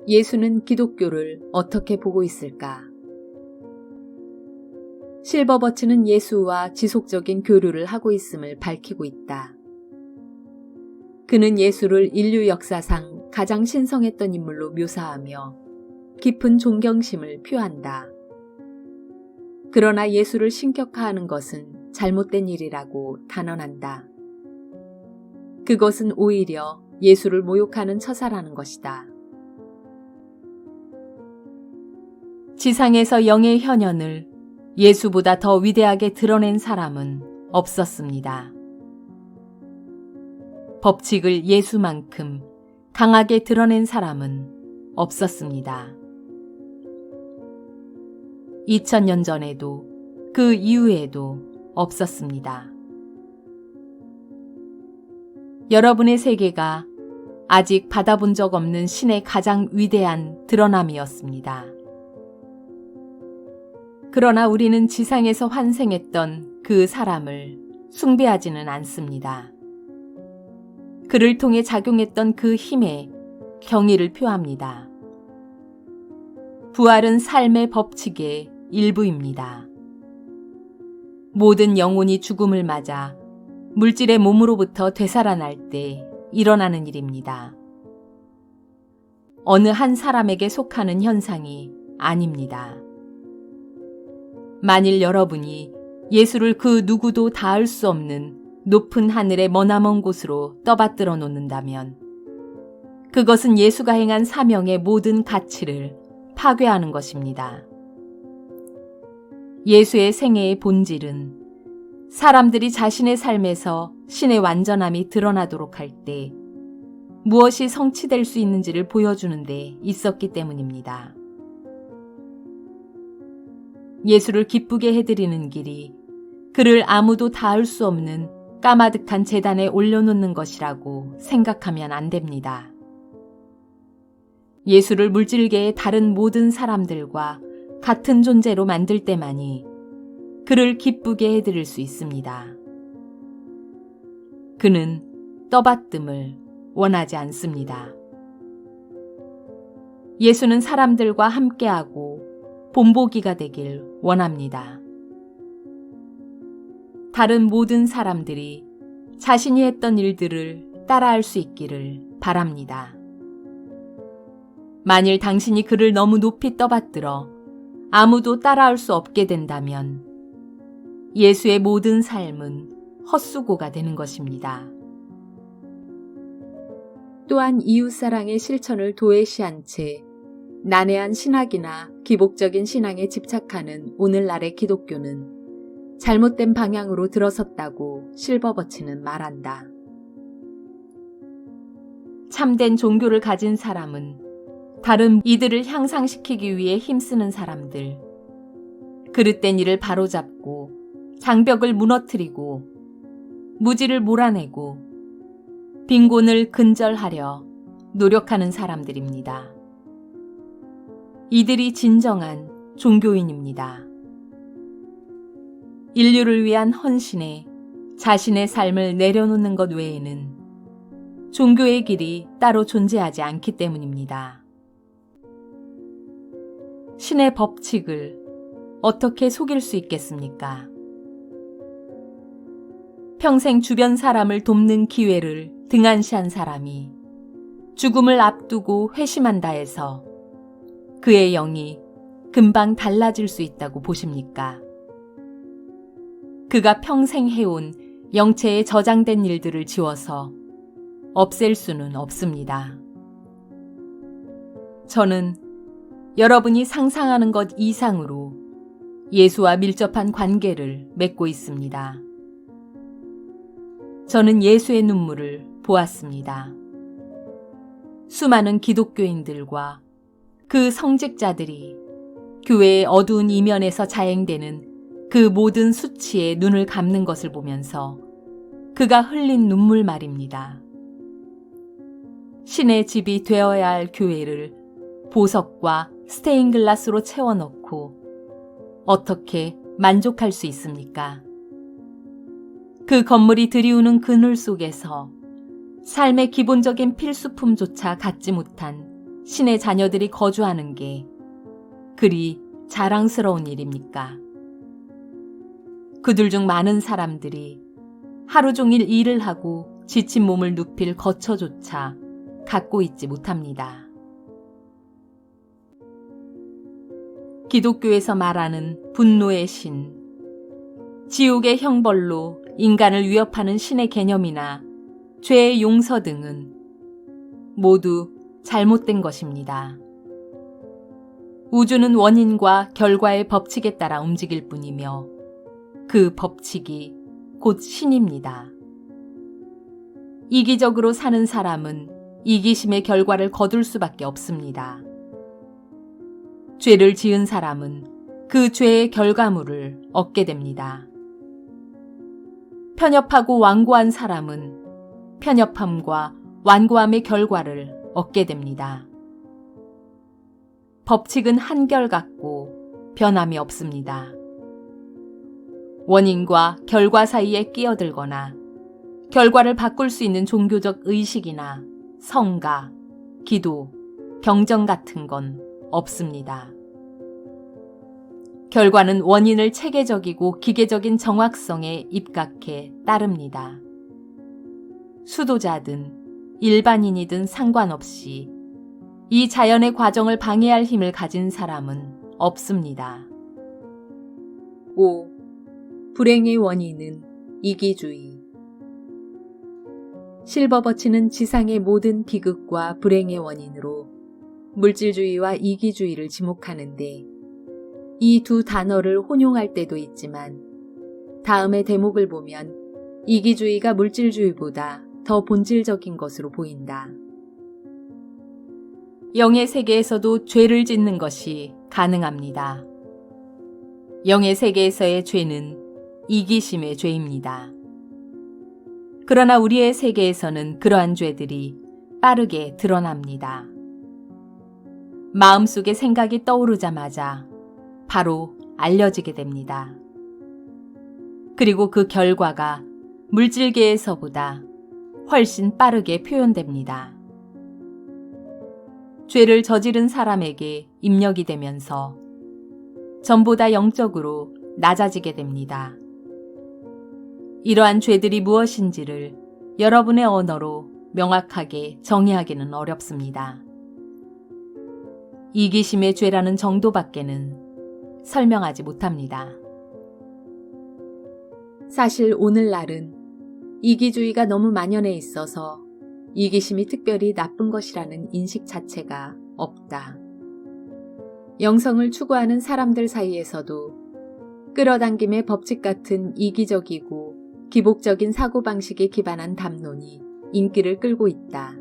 예수는 기독교를 어떻게 보고 있을까? 실버버치는 예수와 지속적인 교류를 하고 있음을 밝히고 있다. 그는 예수를 인류 역사상 가장 신성했던 인물로 묘사하며 깊은 존경심을 표한다. 그러나 예수를 신격화하는 것은 잘못된 일이라고 단언한다. 그것은 오히려 예수를 모욕하는 처사라는 것이다. 지상에서 영의 현현을 예수보다 더 위대하게 드러낸 사람은 없었습니다. 법칙을 예수만큼 강하게 드러낸 사람은 없었습니다. 2000년 전에도 그 이후에도 없었습니다. 여러분의 세계가 아직 받아본 적 없는 신의 가장 위대한 드러남이었습니다. 그러나 우리는 지상에서 환생했던 그 사람을 숭배하지는 않습니다. 그를 통해 작용했던 그 힘에 경의를 표합니다. 부활은 삶의 법칙의 일부입니다. 모든 영혼이 죽음을 맞아 물질의 몸으로부터 되살아날 때 일어나는 일입니다. 어느 한 사람에게 속하는 현상이 아닙니다. 만일 여러분이 예수를 그 누구도 닿을 수 없는 높은 하늘의 머나먼 곳으로 떠받들어 놓는다면 그것은 예수가 행한 사명의 모든 가치를 파괴하는 것입니다. 예수의 생애의 본질은 사람들이 자신의 삶에서 신의 완전함이 드러나도록 할 때 무엇이 성취될 수 있는지를 보여주는 데 있었기 때문입니다. 예수를 기쁘게 해드리는 길이 그를 아무도 닿을 수 없는 까마득한 제단에 올려놓는 것이라고 생각하면 안 됩니다. 예수를 물질계의 다른 모든 사람들과 같은 존재로 만들 때만이 그를 기쁘게 해드릴 수 있습니다. 그는 떠받듦을 원하지 않습니다. 예수는 사람들과 함께하고 본보기가 되길 원합니다. 다른 모든 사람들이 자신이 했던 일들을 따라할 수 있기를 바랍니다. 만일 당신이 그를 너무 높이 떠받들어 아무도 따라할 수 없게 된다면 예수의 모든 삶은 헛수고가 되는 것입니다. 또한 이웃사랑의 실천을 도외시한 채 난해한 신학이나 기복적인 신앙에 집착하는 오늘날의 기독교는 잘못된 방향으로 들어섰다고 실버버치는 말한다. 참된 종교를 가진 사람은 다른 이들을 향상시키기 위해 힘쓰는 사람들, 그릇된 일을 바로잡고 장벽을 무너뜨리고 무지를 몰아내고 빈곤을 근절하려 노력하는 사람들입니다. 이들이 진정한 종교인입니다. 인류를 위한 헌신에 자신의 삶을 내려놓는 것 외에는 종교의 길이 따로 존재하지 않기 때문입니다. 신의 법칙을 어떻게 속일 수 있겠습니까? 평생 주변 사람을 돕는 기회를 등한시한 사람이 죽음을 앞두고 회심한다 해서 그의 영이 금방 달라질 수 있다고 보십니까? 그가 평생 해온 영체에 저장된 일들을 지워서 없앨 수는 없습니다. 저는 여러분이 상상하는 것 이상으로 예수와 밀접한 관계를 맺고 있습니다. 저는 예수의 눈물을 보았습니다. 수많은 기독교인들과 그 성직자들이 교회의 어두운 이면에서 자행되는 그 모든 수치에 눈을 감는 것을 보면서 그가 흘린 눈물 말입니다. 신의 집이 되어야 할 교회를 보석과 스테인글라스로 채워넣고 어떻게 만족할 수 있습니까? 그 건물이 들이우는 그늘 속에서 삶의 기본적인 필수품조차 갖지 못한 신의 자녀들이 거주하는 게 그리 자랑스러운 일입니까? 그들 중 많은 사람들이 하루 종일 일을 하고 지친 몸을 눕힐 거처조차 갖고 있지 못합니다. 기독교에서 말하는 분노의 신, 지옥의 형벌로 인간을 위협하는 신의 개념이나 죄의 용서 등은 모두 잘못된 것입니다. 우주는 원인과 결과의 법칙에 따라 움직일 뿐이며 그 법칙이 곧 신입니다. 이기적으로 사는 사람은 이기심의 결과를 거둘 수밖에 없습니다. 죄를 지은 사람은 그 죄의 결과물을 얻게 됩니다. 편협하고 완고한 사람은 편협함과 완고함의 결과를 얻게 됩니다. 법칙은 한결같고 변함이 없습니다. 원인과 결과 사이에 끼어들거나 결과를 바꿀 수 있는 종교적 의식이나 성가, 기도, 경전 같은 건 없습니다. 결과는 원인을 체계적이고 기계적인 정확성에 입각해 따릅니다. 수도자든 일반인이든 상관없이 이 자연의 과정을 방해할 힘을 가진 사람은 없습니다. 5. 불행의 원인은 이기주의. 실버버치는 지상의 모든 비극과 불행의 원인으로 물질주의와 이기주의를 지목하는데 이 두 단어를 혼용할 때도 있지만 다음의 대목을 보면 이기주의가 물질주의보다 더 본질적인 것으로 보인다. 영의 세계에서도 죄를 짓는 것이 가능합니다. 영의 세계에서의 죄는 이기심의 죄입니다. 그러나 우리의 세계에서는 그러한 죄들이 빠르게 드러납니다. 마음속에 생각이 떠오르자마자 바로 알려지게 됩니다. 그리고 그 결과가 물질계에서보다 훨씬 빠르게 표현됩니다. 죄를 저지른 사람에게 입력이 되면서 전보다 영적으로 낮아지게 됩니다. 이러한 죄들이 무엇인지를 여러분의 언어로 명확하게 정의하기는 어렵습니다. 이기심의 죄라는 정도밖에는 설명하지 못합니다. 사실 오늘날은 이기주의가 너무 만연해 있어서 이기심이 특별히 나쁜 것이라는 인식 자체가 없다. 영성을 추구하는 사람들 사이에서도 끌어당김의 법칙 같은 이기적이고 기복적인 사고방식에 기반한 담론이 인기를 끌고 있다.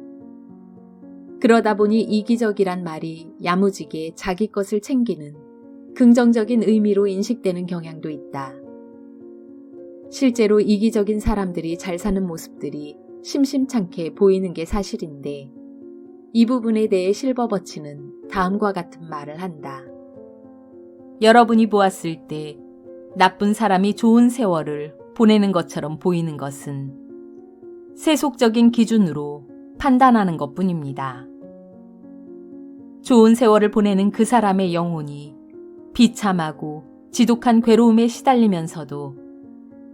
그러다 보니 이기적이란 말이 야무지게 자기 것을 챙기는 긍정적인 의미로 인식되는 경향도 있다. 실제로 이기적인 사람들이 잘 사는 모습들이 심심찮게 보이는 게 사실인데 이 부분에 대해 실버버치는 다음과 같은 말을 한다. 여러분이 보았을 때 나쁜 사람이 좋은 세월을 보내는 것처럼 보이는 것은 세속적인 기준으로 판단하는 것뿐입니다. 좋은 세월을 보내는 그 사람의 영혼이 비참하고 지독한 괴로움에 시달리면서도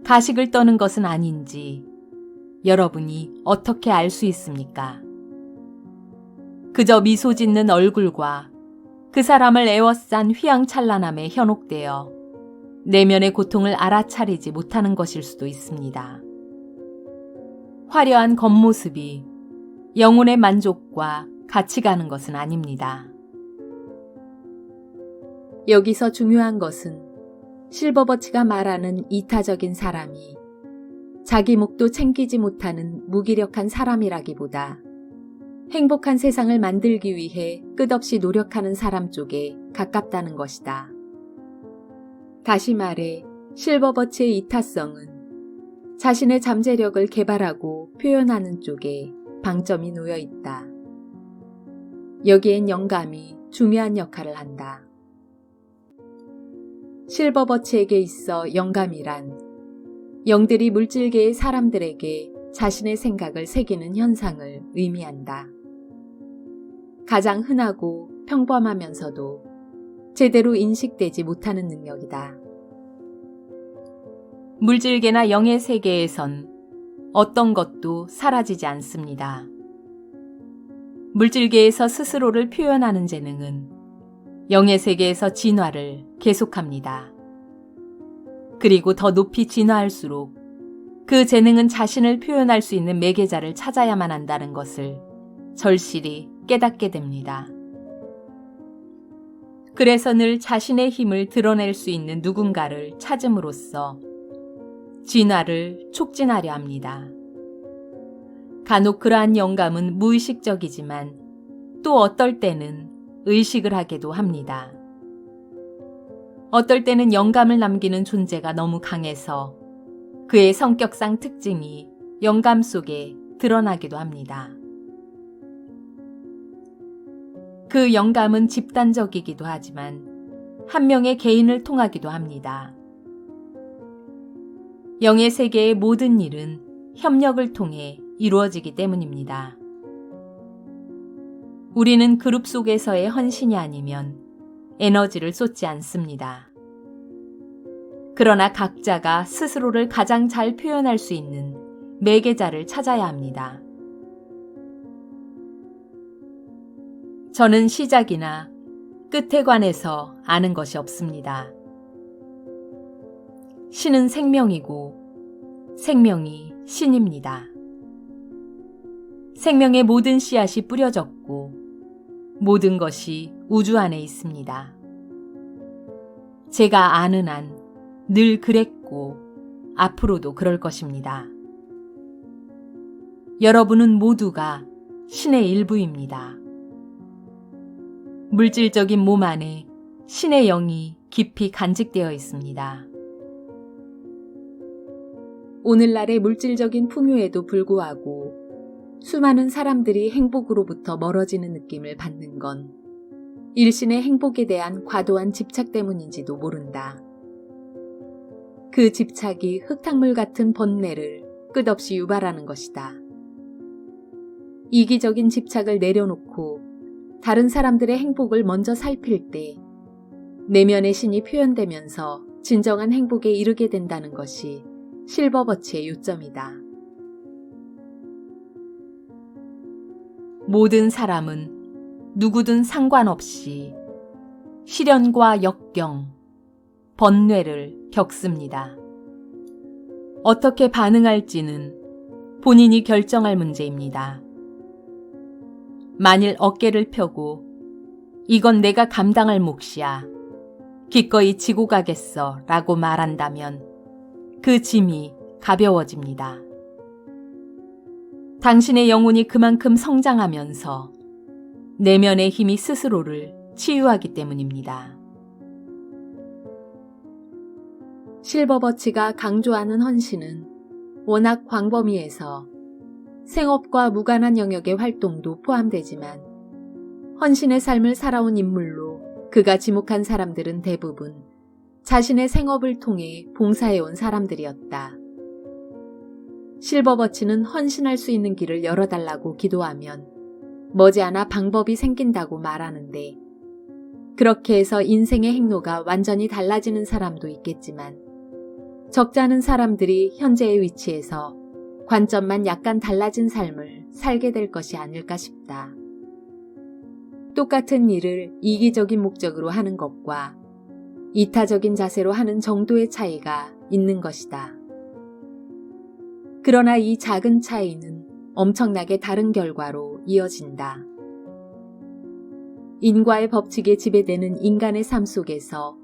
가식을 떠는 것은 아닌지 여러분이 어떻게 알 수 있습니까? 그저 미소 짓는 얼굴과 그 사람을 애워싼 휘황찬란함에 현혹되어 내면의 고통을 알아차리지 못하는 것일 수도 있습니다. 화려한 겉모습이 영혼의 만족과 같이 가는 것은 아닙니다. 여기서 중요한 것은 실버버치가 말하는 이타적인 사람이 자기 목도 챙기지 못하는 무기력한 사람이라기보다 행복한 세상을 만들기 위해 끝없이 노력하는 사람 쪽에 가깝다는 것이다. 다시 말해 실버버치의 이타성은 자신의 잠재력을 개발하고 표현하는 쪽에 방점이 놓여 있다. 여기엔 영감이 중요한 역할을 한다. 실버버치에게 있어 영감이란 영들이 물질계의 사람들에게 자신의 생각을 새기는 현상을 의미한다. 가장 흔하고 평범하면서도 제대로 인식되지 못하는 능력이다. 물질계나 영의 세계에선 어떤 것도 사라지지 않습니다. 물질계에서 스스로를 표현하는 재능은 영의 세계에서 진화를 계속합니다. 그리고 더 높이 진화할수록 그 재능은 자신을 표현할 수 있는 매개자를 찾아야만 한다는 것을 절실히 깨닫게 됩니다. 그래서 늘 자신의 힘을 드러낼 수 있는 누군가를 찾음으로써 진화를 촉진하려 합니다. 간혹 그러한 영감은 무의식적이지만 또 어떨 때는 의식을 하게도 합니다. 어떨 때는 영감을 남기는 존재가 너무 강해서 그의 성격상 특징이 영감 속에 드러나기도 합니다. 그 영감은 집단적이기도 하지만 한 명의 개인을 통하기도 합니다. 영의 세계의 모든 일은 협력을 통해 이루어지기 때문입니다. 우리는 그룹 속에서의 헌신이 아니면 에너지를 쏟지 않습니다. 그러나 각자가 스스로를 가장 잘 표현할 수 있는 매개자를 찾아야 합니다. 저는 시작이나 끝에 관해서 아는 것이 없습니다. 신은 생명이고 생명이 신입니다. 생명의 모든 씨앗이 뿌려졌고 모든 것이 우주 안에 있습니다. 제가 아는 한 늘 그랬고 앞으로도 그럴 것입니다. 여러분은 모두가 신의 일부입니다. 물질적인 몸 안에 신의 영이 깊이 간직되어 있습니다. 오늘날의 물질적인 풍요에도 불구하고 수많은 사람들이 행복으로부터 멀어지는 느낌을 받는 건 일신의 행복에 대한 과도한 집착 때문인지도 모른다. 그 집착이 흙탕물 같은 번뇌를 끝없이 유발하는 것이다. 이기적인 집착을 내려놓고 다른 사람들의 행복을 먼저 살필 때 내면의 신이 표현되면서 진정한 행복에 이르게 된다는 것이 실버버치의 요점이다. 모든 사람은 누구든 상관없이 시련과 역경, 번뇌를 겪습니다. 어떻게 반응할지는 본인이 결정할 문제입니다. 만일 어깨를 펴고 이건 내가 감당할 몫이야. 기꺼이 지고 가겠어 라고 말한다면 그 짐이 가벼워집니다. 당신의 영혼이 그만큼 성장하면서 내면의 힘이 스스로를 치유하기 때문입니다. 실버버치가 강조하는 헌신은 워낙 광범위해서 생업과 무관한 영역의 활동도 포함되지만 헌신의 삶을 살아온 인물로 그가 지목한 사람들은 대부분 자신의 생업을 통해 봉사해온 사람들이었다. 실버버치는 헌신할 수 있는 길을 열어달라고 기도하면 머지않아 방법이 생긴다고 말하는데 그렇게 해서 인생의 행로가 완전히 달라지는 사람도 있겠지만 적지 않은 사람들이 현재의 위치에서 관점만 약간 달라진 삶을 살게 될 것이 아닐까 싶다. 똑같은 일을 이기적인 목적으로 하는 것과 이타적인 자세로 하는 정도의 차이가 있는 것이다. 그러나 이 작은 차이는 엄청나게 다른 결과로 이어진다. 인과의 법칙에 지배되는 인간의 삶 속에서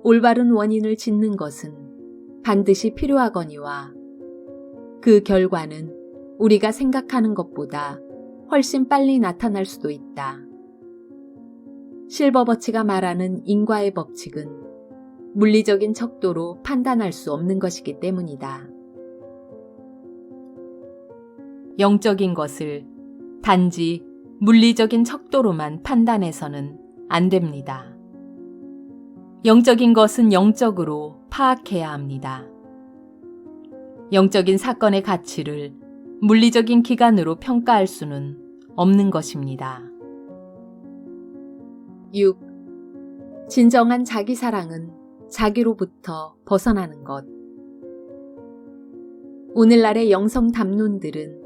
올바른 원인을 짓는 것은 반드시 필요하거니와 그 결과는 우리가 생각하는 것보다 훨씬 빨리 나타날 수도 있다. 실버버치가 말하는 인과의 법칙은 물리적인 척도로 판단할 수 없는 것이기 때문이다. 영적인 것을 단지 물리적인 척도로만 판단해서는 안 됩니다. 영적인 것은 영적으로 파악해야 합니다. 영적인 사건의 가치를 물리적인 기간으로 평가할 수는 없는 것입니다. 6. 진정한 자기 사랑은 자기로부터 벗어나는 것. 오늘날의 영성 담론들은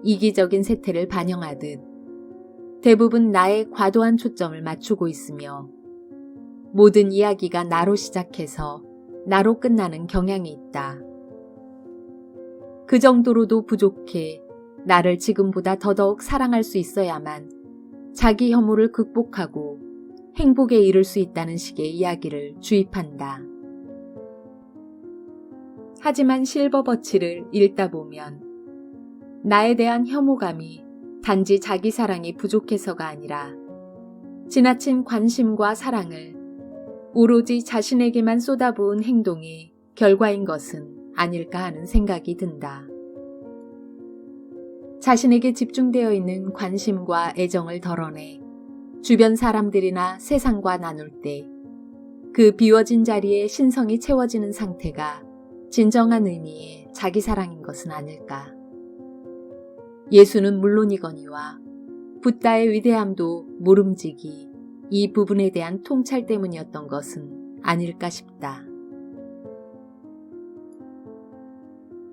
이기적인 세태를 반영하듯 대부분 나에 과도한 초점을 맞추고 있으며 모든 이야기가 나로 시작해서 나로 끝나는 경향이 있다. 그 정도로도 부족해 나를 지금보다 더더욱 사랑할 수 있어야만 자기 혐오를 극복하고 행복에 이를 수 있다는 식의 이야기를 주입한다. 하지만 실버버치를 읽다 보면 나에 대한 혐오감이 단지 자기 사랑이 부족해서가 아니라 지나친 관심과 사랑을 오로지 자신에게만 쏟아부은 행동의 결과인 것은 아닐까 하는 생각이 든다. 자신에게 집중되어 있는 관심과 애정을 덜어내 주변 사람들이나 세상과 나눌 때 그 비워진 자리에 신성이 채워지는 상태가 진정한 의미의 자기 사랑인 것은 아닐까. 예수는 물론이거니와 붓다의 위대함도 모름지기 이 부분에 대한 통찰 때문이었던 것은 아닐까 싶다.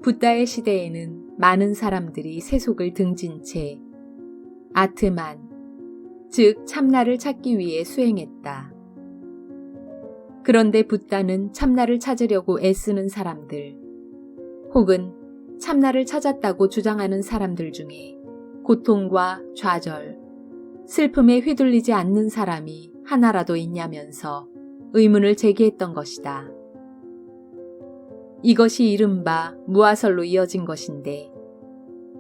붓다의 시대에는 많은 사람들이 세속을 등진 채 아트만, 즉 참나를 찾기 위해 수행했다. 그런데 붓다는 참나를 찾으려고 애쓰는 사람들, 혹은 참나를 찾았다고 주장하는 사람들 중에 고통과 좌절, 슬픔에 휘둘리지 않는 사람이 하나라도 있냐면서 의문을 제기했던 것이다. 이것이 이른바 무아설로 이어진 것인데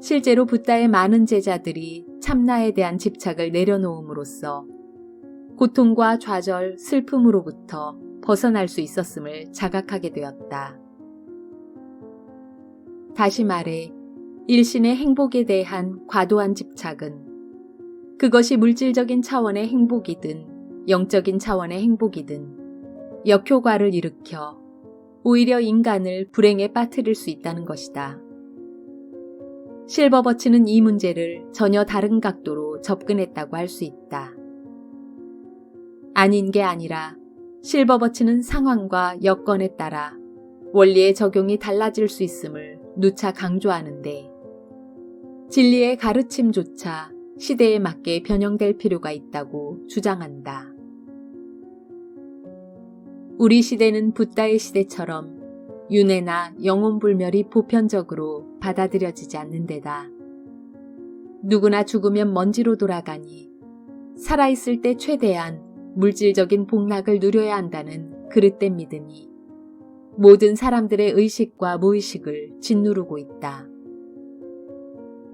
실제로 붓다의 많은 제자들이 참나에 대한 집착을 내려놓음으로써 고통과 좌절, 슬픔으로부터 벗어날 수 있었음을 자각하게 되었다. 다시 말해 일신의 행복에 대한 과도한 집착은 그것이 물질적인 차원의 행복이든 영적인 차원의 행복이든 역효과를 일으켜 오히려 인간을 불행에 빠뜨릴 수 있다는 것이다. 실버버치는 이 문제를 전혀 다른 각도로 접근했다고 할 수 있다. 아닌 게 아니라 실버버치는 상황과 여건에 따라 원리의 적용이 달라질 수 있음을 누차 강조하는데 진리의 가르침조차 시대에 맞게 변형될 필요가 있다고 주장한다. 우리 시대는 붓다의 시대처럼 윤회나 영혼불멸이 보편적으로 받아들여지지 않는 데다 누구나 죽으면 먼지로 돌아가니 살아있을 때 최대한 물질적인 복락을 누려야 한다는 그릇된 믿음이 모든 사람들의 의식과 무의식을 짓누르고 있다.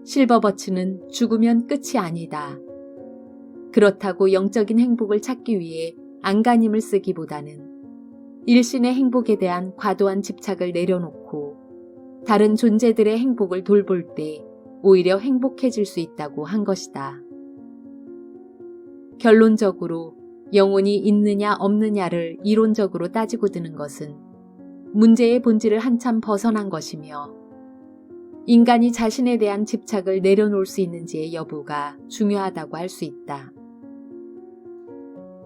실버버치는 죽으면 끝이 아니다. 그렇다고 영적인 행복을 찾기 위해 안간힘을 쓰기보다는 일신의 행복에 대한 과도한 집착을 내려놓고 다른 존재들의 행복을 돌볼 때 오히려 행복해질 수 있다고 한 것이다. 결론적으로 영혼이 있느냐 없느냐를 이론적으로 따지고 드는 것은 문제의 본질을 한참 벗어난 것이며 인간이 자신에 대한 집착을 내려놓을 수 있는지의 여부가 중요하다고 할 수 있다.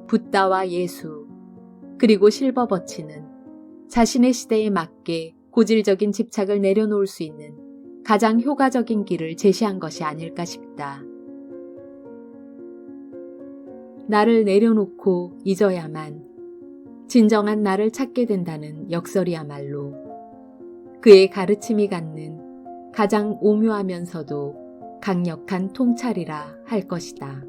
붓다와 예수, 그리고 실버버치는 자신의 시대에 맞게 고질적인 집착을 내려놓을 수 있는 가장 효과적인 길을 제시한 것이 아닐까 싶다. 나를 내려놓고 잊어야만 진정한 나를 찾게 된다는 역설이야말로 그의 가르침이 갖는 가장 오묘하면서도 강력한 통찰이라 할 것이다.